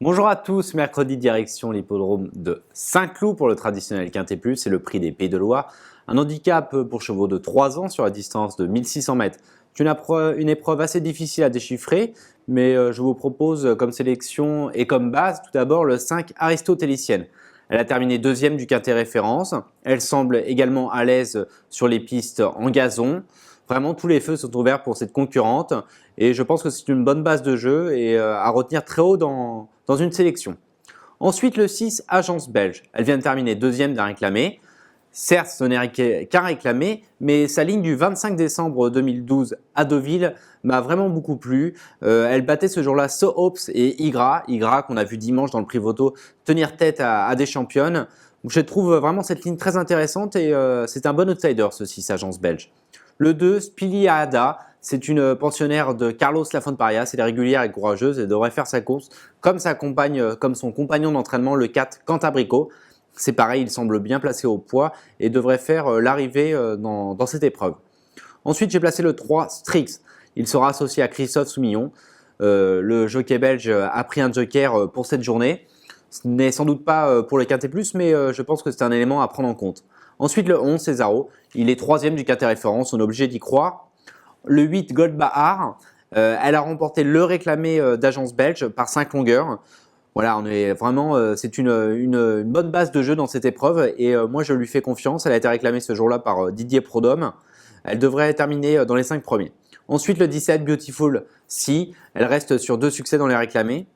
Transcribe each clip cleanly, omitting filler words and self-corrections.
Bonjour à tous, mercredi direction l'hippodrome de Saint-Cloud pour le traditionnel Quintet Plus et le prix des Pays de Loire. Un handicap pour chevaux de 3 ans sur la distance de 1600 mètres. C'est une épreuve assez difficile à déchiffrer, mais je vous propose comme sélection et comme base tout d'abord le 5 Aristotélicienne. Elle a terminé deuxième du Quintet référence. Elle semble également à l'aise sur les pistes en gazon. Vraiment, tous les feux sont ouverts pour cette concurrente et je pense que c'est une bonne base de jeu et à retenir très haut dans une sélection. Ensuite, le 6, Agence Belge. Elle vient de terminer deuxième d'un réclamé. Certes, ce n'est qu'un réclamé, mais sa ligne du 25 décembre 2012 à Deauville m'a vraiment beaucoup plu. Elle battait ce jour-là So Hopes et Igra qu'on a vu dimanche dans le prix Voto tenir tête à des championnes. Je trouve vraiment cette ligne très intéressante et c'est un bon outsider ce 6 Agence Belge. Le 2, Spiliada, c'est une pensionnaire de Carlos Lafonparias. Elle est régulière et courageuse et devrait faire sa course comme son compagnon d'entraînement, le 4 Cantabrico. C'est pareil, il semble bien placé au poids et devrait faire l'arrivée dans cette épreuve. Ensuite, j'ai placé le 3 Strix. Il sera associé à Christophe Soumillon. Le jockey belge a pris un joker pour cette journée. Ce n'est sans doute pas pour le Quintet Plus, mais je pense que c'est un élément à prendre en compte. Ensuite, le 11, Cesaro, il est troisième du Quintet référence, on est obligé d'y croire. Le 8, Gold Bahar, elle a remporté le réclamé d'Agence Belge par 5 longueurs. Voilà, c'est une bonne base de jeu dans cette épreuve et moi je lui fais confiance. Elle a été réclamée ce jour-là par Didier Prodhomme. Elle devrait terminer dans les 5 premiers. Ensuite, le 17, Beautiful Si, elle reste sur 2 succès dans les réclamés.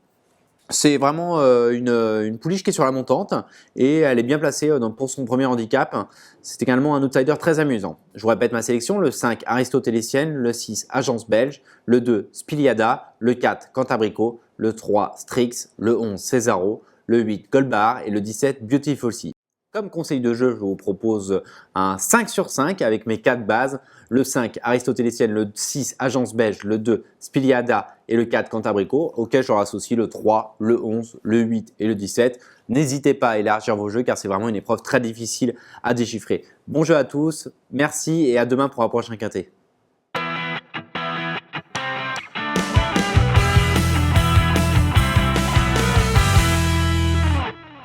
C'est vraiment une pouliche qui est sur la montante et elle est bien placée pour son premier handicap. C'est également un outsider très amusant. Je vous répète ma sélection, le 5 Aristotélicienne, le 6 Agence Belge, le 2 Spiliada, le 4 Cantabrico, le 3 Strix, le 11 Cesaro, le 8 Goldbar et le 17 Beautiful Sea. Comme conseil de jeu, je vous propose un 5 sur 5 avec mes 4 bases. Le 5 Aristotélicienne, le 6 Agence Belge, le 2 Spiliada et le 4 Cantabrico, auquel je leur associe le 3, le 11, le 8 et le 17. N'hésitez pas à élargir vos jeux car c'est vraiment une épreuve très difficile à déchiffrer. Bon jeu à tous, merci et à demain pour un prochain Quintet.